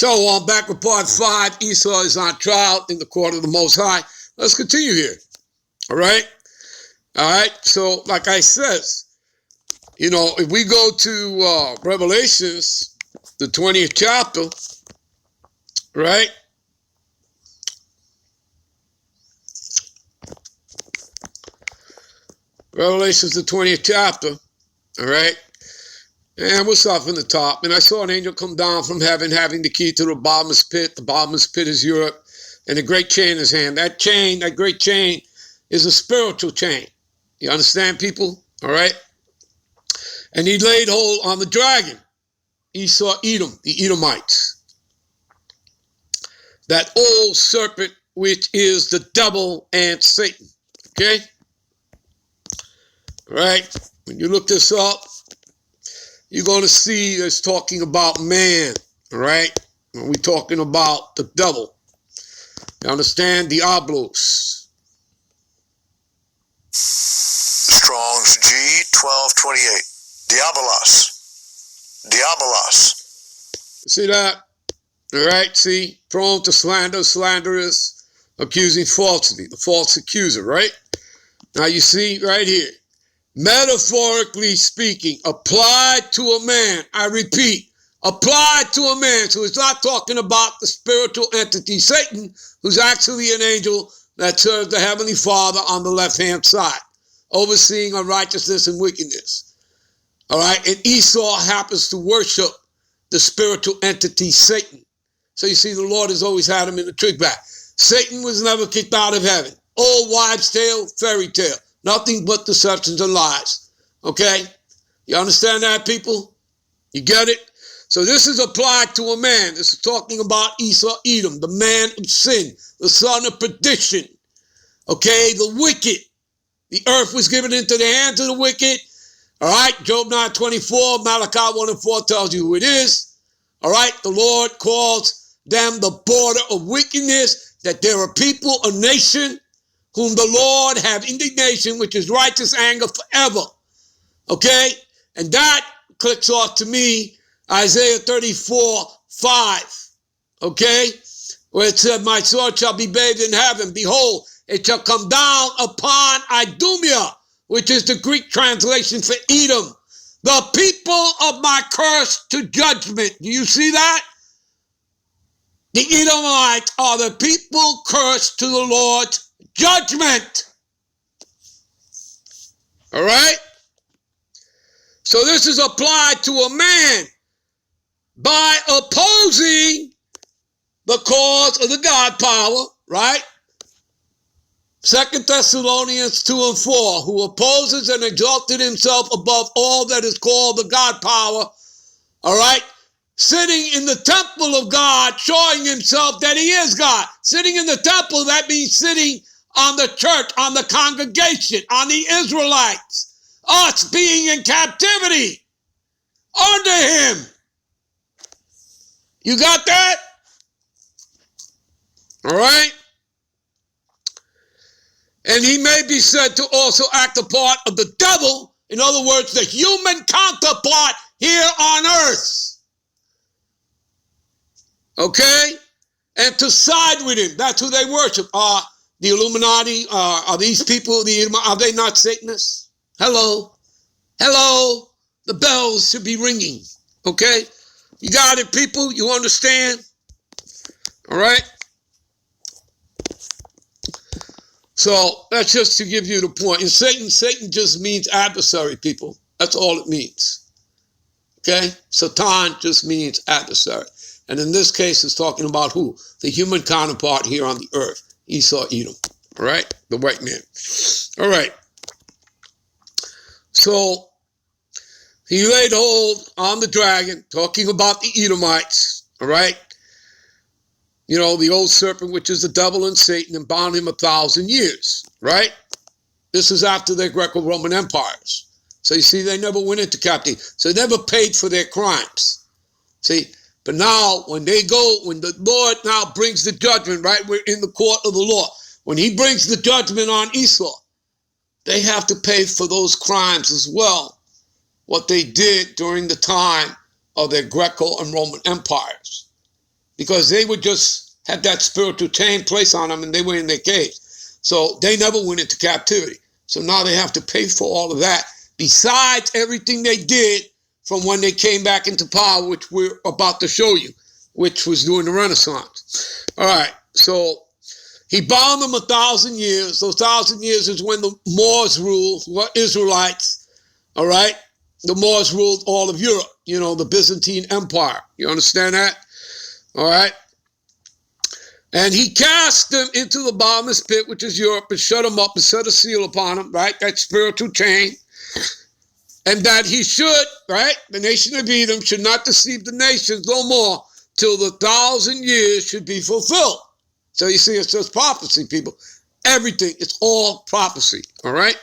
Shalom, back with part 5. Esau is on trial in the court of the Most High. Let's continue here. All right. So, like I says, if we go to Revelations, the 20th chapter, right? Revelations, the 20th chapter, all right? And we'll start from the top. And I saw an angel come down from heaven having the key to the bottomless pit. The bottomless pit is Europe. And a great chain in his hand. That great chain, is a spiritual chain. You understand, people? All right? And he laid hold on the dragon, Esau, Edom, the Edomites. That old serpent, which is the devil and Satan. Okay? All right? When you look this up, you're going to see it's talking about man, all right? When we're talking about the devil. You understand? Diablos. Strong's G1228. Diabolos. See that? All right, see? Prone to slander, slanderous, accusing falsely, the false accuser, right? Now you see right here. Metaphorically speaking, applied to a man. I repeat, applied to a man. So it's not talking about the spiritual entity, Satan, who's actually an angel that serves the Heavenly Father on the left-hand side, overseeing unrighteousness and wickedness. All right? And Esau happens to worship the spiritual entity, Satan. So you see, the Lord has always had him in the trick bag. Satan was never kicked out of heaven. Old wives' tale, fairy tale. Nothing but deceptions and lies. Okay? You understand that, people? You get it? So this is applied to a man. This is talking about Esau, Edom, the man of sin, the son of perdition. Okay? The wicked. The earth was given into the hands of the wicked. All right? Job 9:24, Malachi 1:4 tells you who it is. All right? The Lord calls them the border of wickedness, that there are people, a nation, whom the Lord have indignation, which is righteous anger forever. Okay? And that clicks off to me, Isaiah 34:5. Okay? Where it said, my sword shall be bathed in heaven. Behold, it shall come down upon Idumea, which is the Greek translation for Edom. The people of my curse to judgment. Do you see that? The Edomites are the people cursed to the Lord's judgment. All right? So this is applied to a man by opposing the cause of the God power, right? 2 Thessalonians 2:4, who opposes and exalted himself above all that is called the God power, all right? Sitting in the temple of God, showing himself that he is God. Sitting in the temple, that means sitting on the church, on the congregation, on the Israelites, us being in captivity under him. You got that? All right? And he may be said to also act the part of the devil, in other words, the human counterpart here on earth. Okay? And to side with him. That's who they worship. The Illuminati, are these people, are they not Satanists? Hello? The bells should be ringing. Okay? You got it, people? You understand? All right? So that's just to give you the point. And Satan just means adversary, people. That's all it means. Okay? Satan just means adversary. And in this case, it's talking about who? The human counterpart here on the earth. Esau, Edom. All right? The white man. All right. So he laid hold on the dragon, talking about the Edomites. All right? The old serpent, which is the devil and Satan, and bound him 1,000 years. Right? This is after their Greco-Roman empires. So you see, they never went into captivity. So they never paid for their crimes. See? But now, when the Lord now brings the judgment, right? We're in the court of the law. When he brings the judgment on Esau, they have to pay for those crimes as well, what they did during the time of their Greco and Roman empires. because they would just have that spiritual chain placed on them and they were in their cage. So they never went into captivity. So now they have to pay for all of that, besides everything they did from when they came back into power, which we're about to show you, which was during the Renaissance. All right, so he bound them 1,000 years. Those 1,000 years is when the Moors ruled, were Israelites, all right? The Moors ruled all of Europe, you know, the Byzantine Empire. You understand that? All right? And he cast them into the bottomless pit, which is Europe, and shut them up and set a seal upon them, right? That spiritual chain. And that he should, right? The nation of Edom should not deceive the nations no more till the 1,000 years should be fulfilled. So you see, it's just prophecy, people. Everything, it's all prophecy, all right?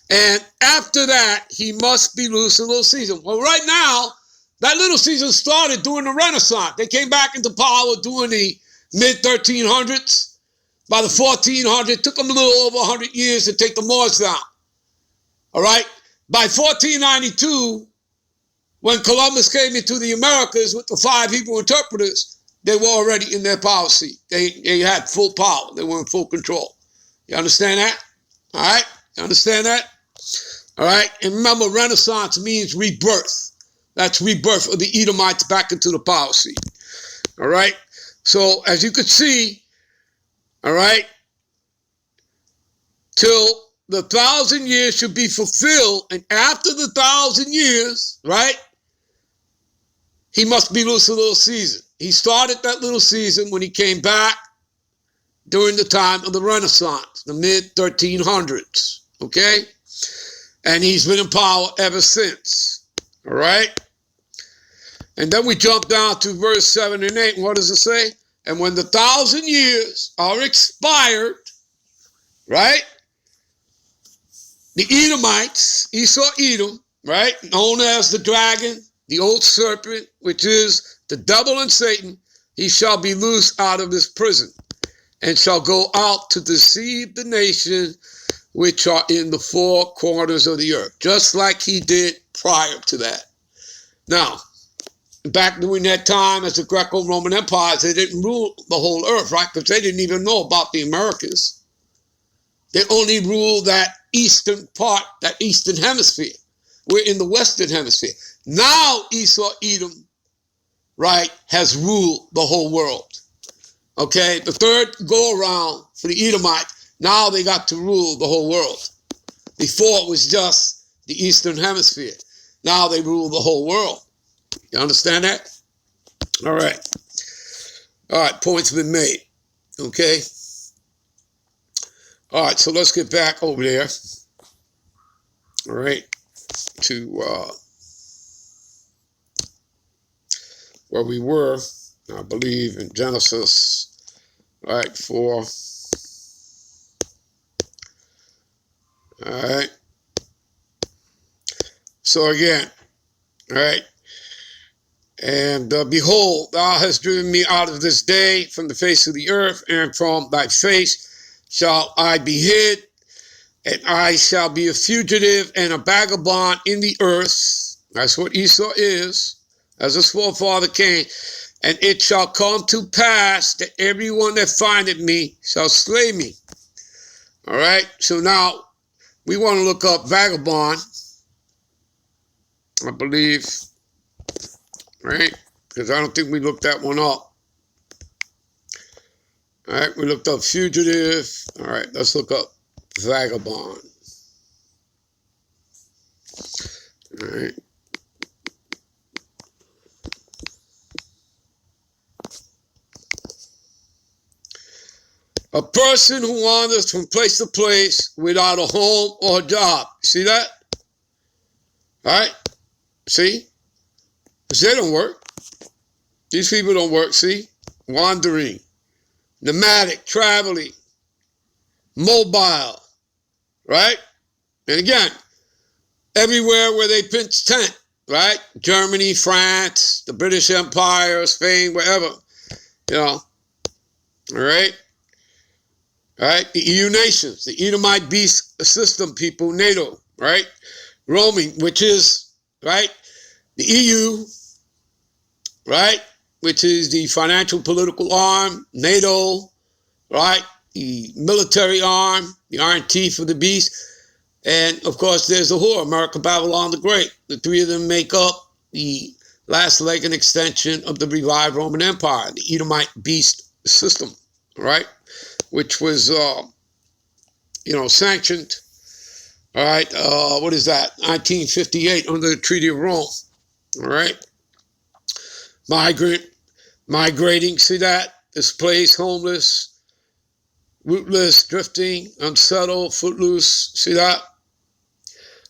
And after that, he must be loose a little season. Well, right now, that little season started during the Renaissance. They came back into power during the mid-1300s. By the 1400s, it took them a little over 100 years to take the Moors down, all right? By 1492, when Columbus came into the Americas with the 5 Hebrew interpreters, they were already in their power seat. They had full power. They were in full control. You understand that? All right? You understand that? All right? And remember, Renaissance means rebirth. That's rebirth of the Edomites back into the power seat. All right? So, as you can see, all right, till the 1,000 years should be fulfilled, and after the 1,000 years, right, he must be loose a little season. He started that little season when he came back during the time of the Renaissance, the mid-1300s, okay? And he's been in power ever since, all right? And then we jump down to verse 7 and 8. What does it say? And when the 1,000 years are expired, right, the Edomites, Esau, Edom, right, known as the dragon, the old serpent, which is the devil and Satan, he shall be loosed out of his prison and shall go out to deceive the nation which are in the 4 corners of the earth, just like he did prior to that. Now, back during that time as the Greco-Roman empires, they didn't rule the whole earth, right? Because they didn't even know about the Americas. They only ruled that eastern part, that eastern hemisphere. We're in the western hemisphere. Now Esau, Edom, right, has ruled the whole world. Okay, the third go-around for the Edomites, now they got to rule the whole world. Before it was just the eastern hemisphere. Now they rule the whole world. You understand that? All right. All right, points been made. Okay. All right, so let's get back over there. All right, to where we were, I believe, in Genesis, all right, 4. All right. So again, all right. And behold, thou hast driven me out of this day from the face of the earth, and from thy face shall I be hid, and I shall be a fugitive and a vagabond in the earth. That's what Esau is, as his forefather Cain. And it shall come to pass that everyone that findeth me shall slay me. All right, so now we want to look up vagabond, I believe, right? Because I don't think we looked that one up. All right, we looked up fugitive. All right, let's look up vagabond. All right. A person who wanders from place to place without a home or a job. See that? All right? See? Because they don't work. These people don't work, see? Wandering, nomadic, traveling, mobile, right? And again, everywhere where they pitch tent, right? Germany, France, the British Empire, Spain, wherever, you know, all right? All right, the EU nations, the Edomite beast system people, NATO, right? Roaming, which is, right, the EU, right? which is the financial political arm, NATO, right? The military arm, the Iron Teeth of the Beast. And of course, there's the whore, America, Babylon the Great. The three of them make up the last leg and extension of the revived Roman Empire, the Edomite beast system, right? Which was, sanctioned, all right? What is that? 1958 under the Treaty of Rome, all right? Migrating, see that? Displaced, homeless, rootless, drifting, unsettled, footloose, see that?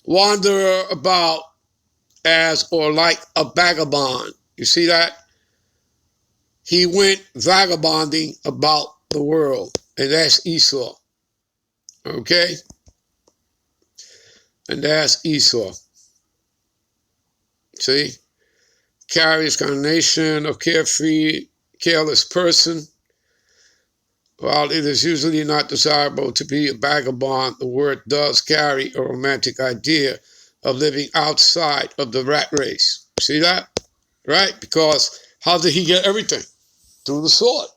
Wander about as or like a vagabond. You see that? He went vagabonding about the world, and that's Esau. Okay? And that's Esau. See? Carries connotation of carefree, careless person. While it is usually not desirable to be a vagabond, the word does carry a romantic idea of living outside of the rat race. See that? Right? Because how did he get everything? Through the sword.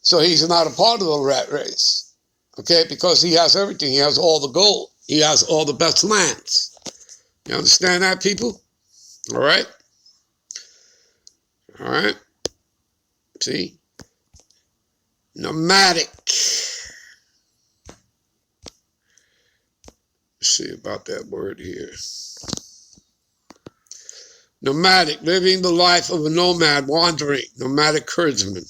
So he's not a part of the rat race. Okay? Because he has everything. He has all the gold. He has all the best lands. You understand that, people? All right? All right? See? Nomadic. Let's see about that word here. Nomadic, living the life of a nomad, wandering, nomadic herdsman.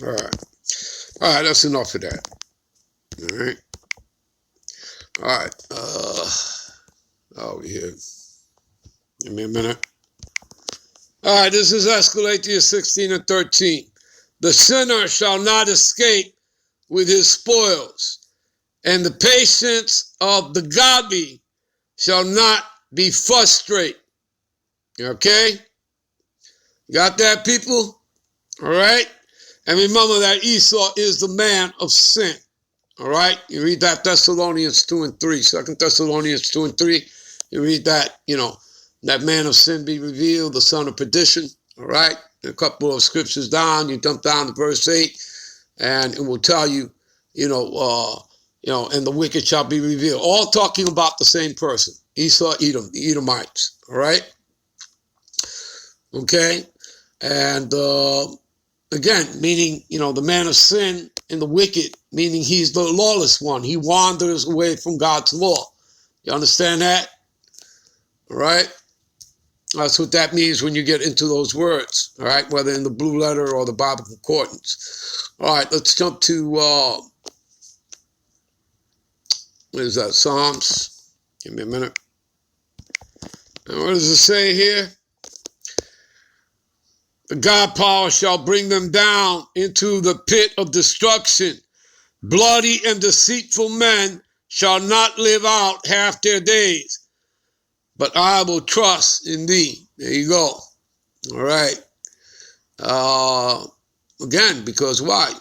All right. All right, that's enough of that. All right. All right. Over here. Give me a minute. All right, this is Escalatius 16 and 13. The sinner shall not escape with his spoils, and the patience of the godly shall not be frustrate. Okay? Got that, people? All right? And remember that Esau is the man of sin. All right? You read that Thessalonians 2 and 3. 2 Thessalonians 2 and 3. You read that, that man of sin be revealed, the son of perdition. All right? A couple of scriptures down, you jump down to verse 8, and it will tell you, and the wicked shall be revealed. All talking about the same person, Esau, Edom, the Edomites. All right? Okay? And again, meaning, the man of sin and the wicked, meaning he's the lawless one. He wanders away from God's law. You understand that? All right? That's what that means when you get into those words, all right, whether in the blue letter or the Bible concordance. All right, let's jump to, what is that, Psalms? Give me a minute. And what does it say here? The God power shall bring them down into the pit of destruction. Bloody and deceitful men shall not live out half their days, but I will trust in thee. There you go. All right. Again, because why?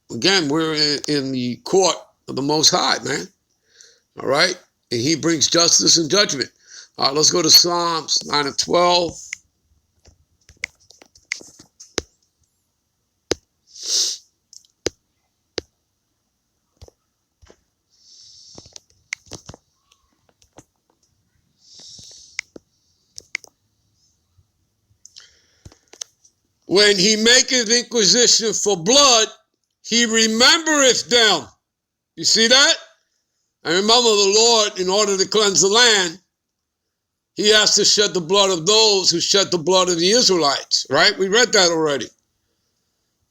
Again, we're in the court of the Most High, man. All right. And he brings justice and judgment. All right, let's go to Psalms 9 and 12. When he maketh inquisition for blood, he remembereth them. You see that? And remember the Lord, in order to cleanse the land, he has to shed the blood of those who shed the blood of the Israelites, right? We read that already.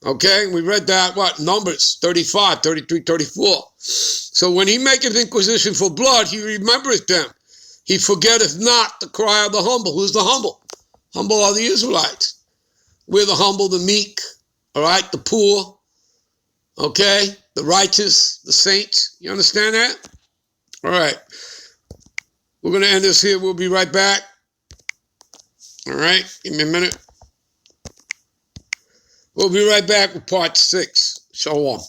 Okay, we read that, Numbers 35, 33, 34. So when he maketh inquisition for blood, he remembereth them. He forgetteth not the cry of the humble. Who's the humble? Humble are the Israelites. We're the humble, the meek, all right, the poor, okay, the righteous, the saints. You understand that? All right. We're going to end this here. We'll be right back. All right. Give me a minute. We'll be right back with part 6. Shalom.